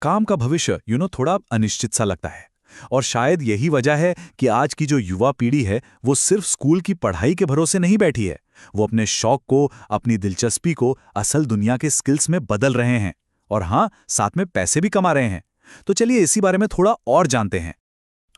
काम का भविष्य थोड़ा अनिश्चित सा लगता है। और शायद यही वजह है कि आज की जो युवा पीढ़ी है वो सिर्फ स्कूल की पढ़ाई के भरोसे नहीं बैठी है। वो अपने शौक को, अपनी दिलचस्पी को असल दुनिया के स्किल्स में बदल रहे हैं। और हाँ, साथ में पैसे भी कमा रहे हैं। तो चलिए इसी बारे में थोड़ा और जानते हैं।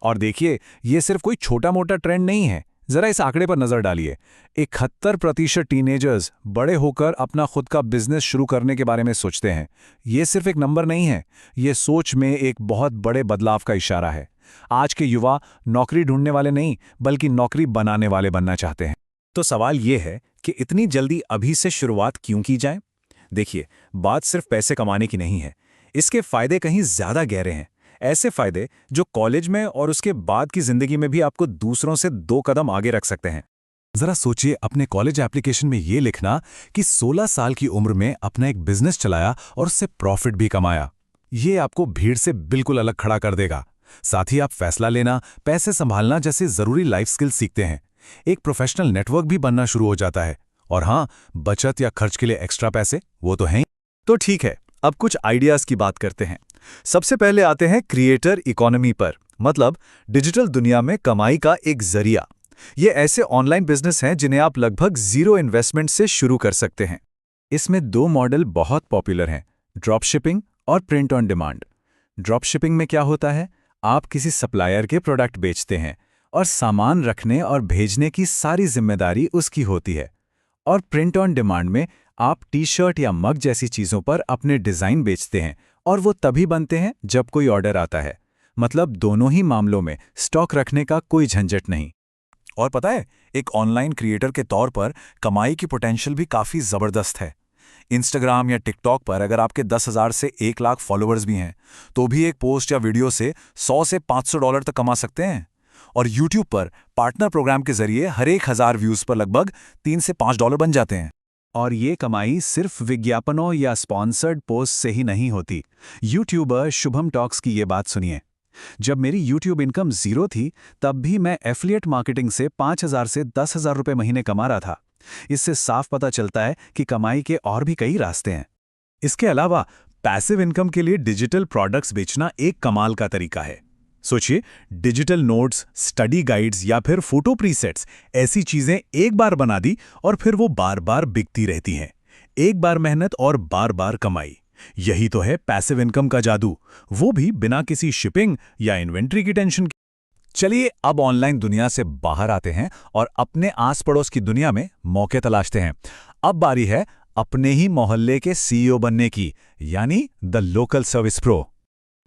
और देखिए, ये सिर्फ कोई छोटा मोटा ट्रेंड नहीं है। जरा इस आंकड़े पर नजर डालिए। 71% टीनेजर्स बड़े होकर अपना खुद का बिजनेस शुरू करने के बारे में सोचते हैं। ये सिर्फ एक नंबर नहीं है, ये सोच में एक बहुत बड़े बदलाव का इशारा है। आज के युवा नौकरी ढूंढने वाले नहीं, बल्कि नौकरी बनाने वाले बनना चाहते हैं। तो सवाल ये है कि इतनी जल्दी अभी से शुरुआत क्यों की जाए? देखिए, बात सिर्फ पैसे कमाने की नहीं है। इसके फायदे कहीं ज्यादा गहरे हैं। ऐसे फायदे जो कॉलेज में और उसके बाद की जिंदगी में भी आपको दूसरों से 2 कदम आगे रख सकते हैं। जरा सोचिए, अपने कॉलेज एप्लीकेशन में ये लिखना कि 16 साल की उम्र में अपना एक बिजनेस चलाया और उससे प्रॉफिट भी कमाया। ये आपको भीड़ से बिल्कुल अलग खड़ा कर देगा। साथ ही आप फैसला लेना, पैसे संभालना जैसे जरूरी लाइफ स्किल्स सीखते हैं। एक प्रोफेशनल नेटवर्क भी बनना शुरू हो जाता है। और हाँ, बचत या खर्च के लिए एक्स्ट्रा पैसे वो तो हैं ही। तो ठीक है, अब कुछ आइडियाज की बात करते हैं। सबसे पहले आते हैं क्रिएटर इकोनॉमी पर, मतलब डिजिटल दुनिया में कमाई का एक जरिया। ये ऐसे ऑनलाइन बिजनेस हैं जिन्हें आप लगभग जीरो इन्वेस्टमेंट से शुरू कर सकते हैं। इसमें 2 मॉडल बहुत पॉपुलर हैं, ड्रॉप शिपिंग और print on demand. Drop shipping में क्या होता है, आप किसी सप्लायर के प्रोडक्ट बेचते हैं और सामान रखने और भेजने की सारी जिम्मेदारी उसकी होती है। और प्रिंट ऑन डिमांड में आप टी-शर्ट या मग जैसी चीज़ों पर अपने डिज़ाइन बेचते हैं और वो तभी बनते हैं जब कोई ऑर्डर आता है। मतलब दोनों ही मामलों में स्टॉक रखने का कोई झंझट नहीं। और पता है, एक ऑनलाइन क्रिएटर के तौर पर कमाई की पोटेंशियल भी काफ़ी ज़बरदस्त है। इंस्टाग्राम या टिकटॉक पर अगर आपके 10,000 से 1 लाख फॉलोअर्स भी हैं, तो भी एक पोस्ट या वीडियो से $100 से $500 तक कमा सकते हैं। और यूट्यूब पर पार्टनर प्रोग्राम के जरिए हर 1,000 व्यूज़ पर लगभग $3 से $5 बन जाते हैं। और ये कमाई सिर्फ विज्ञापनों या स्पॉन्सर्ड पोस्ट से ही नहीं होती। यूट्यूबर शुभम टॉक्स की ये बात सुनिए। जब मेरी यूट्यूब इनकम जीरो थी, तब भी मैं एफिलिएट मार्केटिंग से 5,000 से 10,000 रुपये महीने कमा रहा था। इससे साफ पता चलता है कि कमाई के और भी कई रास्ते हैं। इसके अलावा पैसिव इनकम के लिए डिजिटल प्रोडक्ट्स बेचना एक कमाल का तरीका है। सोचिए, डिजिटल नोट्स, स्टडी गाइड्स या फिर फोटो प्रीसेट्स, ऐसी चीजें एक बार बना दी और फिर वो बार बार बिकती रहती हैं। एक बार मेहनत और बार बार कमाई, यही तो है पैसिव इनकम का जादू, वो भी बिना किसी शिपिंग या इन्वेंट्री की टेंशन के। चलिए अब ऑनलाइन दुनिया से बाहर आते हैं और अपने आस पड़ोस की दुनिया में मौके तलाशते हैं। अब बारी है अपने ही मोहल्ले के सीईओ बनने की, यानी द लोकल सर्विस प्रो।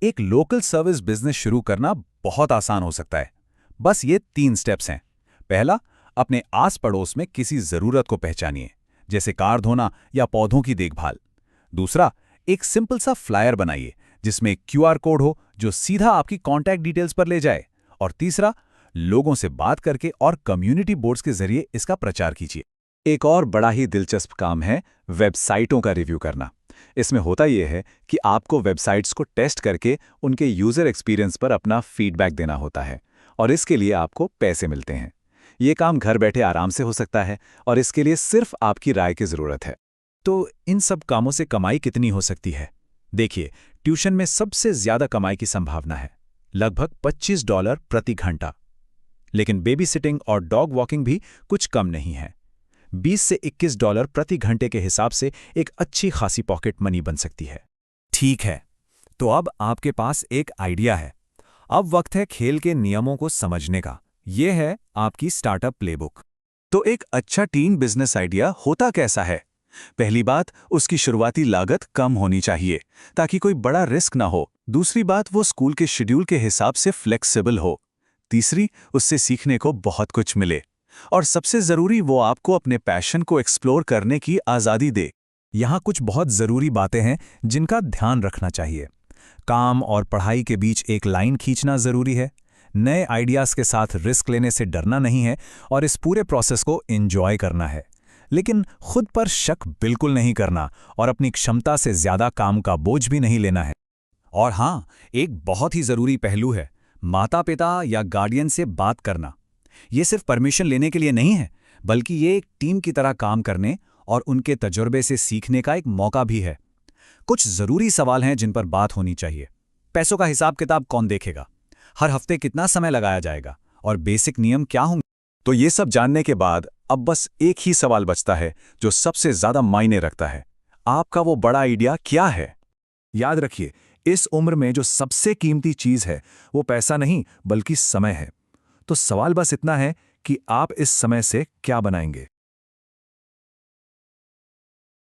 एक लोकल सर्विस बिजनेस शुरू करना बहुत आसान हो सकता है। बस ये 3 स्टेप्स हैं। पहला, अपने आस पड़ोस में किसी जरूरत को पहचानिए, जैसे कार धोना या पौधों की देखभाल। दूसरा, एक सिंपल सा फ्लायर बनाइए जिसमें एक क्यूआर कोड हो जो सीधा आपकी कॉन्टैक्ट डिटेल्स पर ले जाए। और तीसरा, लोगों से बात करके और कम्युनिटी बोर्ड्स के जरिए इसका प्रचार कीजिए। एक और बड़ा ही दिलचस्प काम है वेबसाइटों का रिव्यू करना। इसमें होता यह है कि आपको वेबसाइट्स को टेस्ट करके उनके यूजर एक्सपीरियंस पर अपना फीडबैक देना होता है और इसके लिए आपको पैसे मिलते हैं। ये काम घर बैठे आराम से हो सकता है और इसके लिए सिर्फ आपकी राय की जरूरत है। तो इन सब कामों से कमाई कितनी हो सकती है? देखिए, ट्यूशन में सबसे ज्यादा कमाई की संभावना है, लगभग $25 प्रति घंटा। लेकिन बेबी सिटिंग और डॉग वॉकिंग भी कुछ कम नहीं है। $20 से $21 प्रति घंटे के हिसाब से एक अच्छी खासी पॉकेट मनी बन सकती है। ठीक है, तो अब आपके पास एक आइडिया है। अब वक्त है खेल के नियमों को समझने का। यह है आपकी स्टार्टअप प्लेबुक। तो एक अच्छा टीन बिजनेस आइडिया होता कैसा है? पहली बात, उसकी शुरुआती लागत कम होनी चाहिए ताकि कोई बड़ा रिस्क ना हो। दूसरी बात, वो स्कूल के शेड्यूल के हिसाब से फ्लेक्सिबल हो। तीसरी, उससे सीखने को बहुत कुछ मिले। और सबसे जरूरी, वो आपको अपने पैशन को एक्सप्लोर करने की आज़ादी दे। यहाँ कुछ बहुत ज़रूरी बातें हैं जिनका ध्यान रखना चाहिए। काम और पढ़ाई के बीच एक लाइन खींचना ज़रूरी है। नए आइडियाज़ के साथ रिस्क लेने से डरना नहीं है और इस पूरे प्रोसेस को एंजॉय करना है। लेकिन खुद पर शक बिल्कुल नहीं करना और अपनी क्षमता से ज़्यादा काम का बोझ भी नहीं लेना है। और हाँ, एक बहुत ही ज़रूरी पहलू है, माता पिता या गार्डियन से बात करना। ये सिर्फ परमिशन लेने के लिए नहीं है, बल्कि ये एक टीम की तरह काम करने और उनके तजुर्बे से सीखने का एक मौका भी है। कुछ जरूरी सवाल हैं जिन पर बात होनी चाहिए। पैसों का हिसाब किताब कौन देखेगा? हर हफ्ते कितना समय लगाया जाएगा? और बेसिक नियम क्या होंगे? तो ये सब जानने के बाद अब बस एक ही सवाल बचता है जो सबसे ज्यादा मायने रखता है। आपका वो बड़ा आइडिया क्या है? याद रखिए, इस उम्र में जो सबसे कीमती चीज है वो पैसा नहीं बल्कि समय है। तो सवाल बस इतना है कि आप इस समय से क्या बनाएंगे।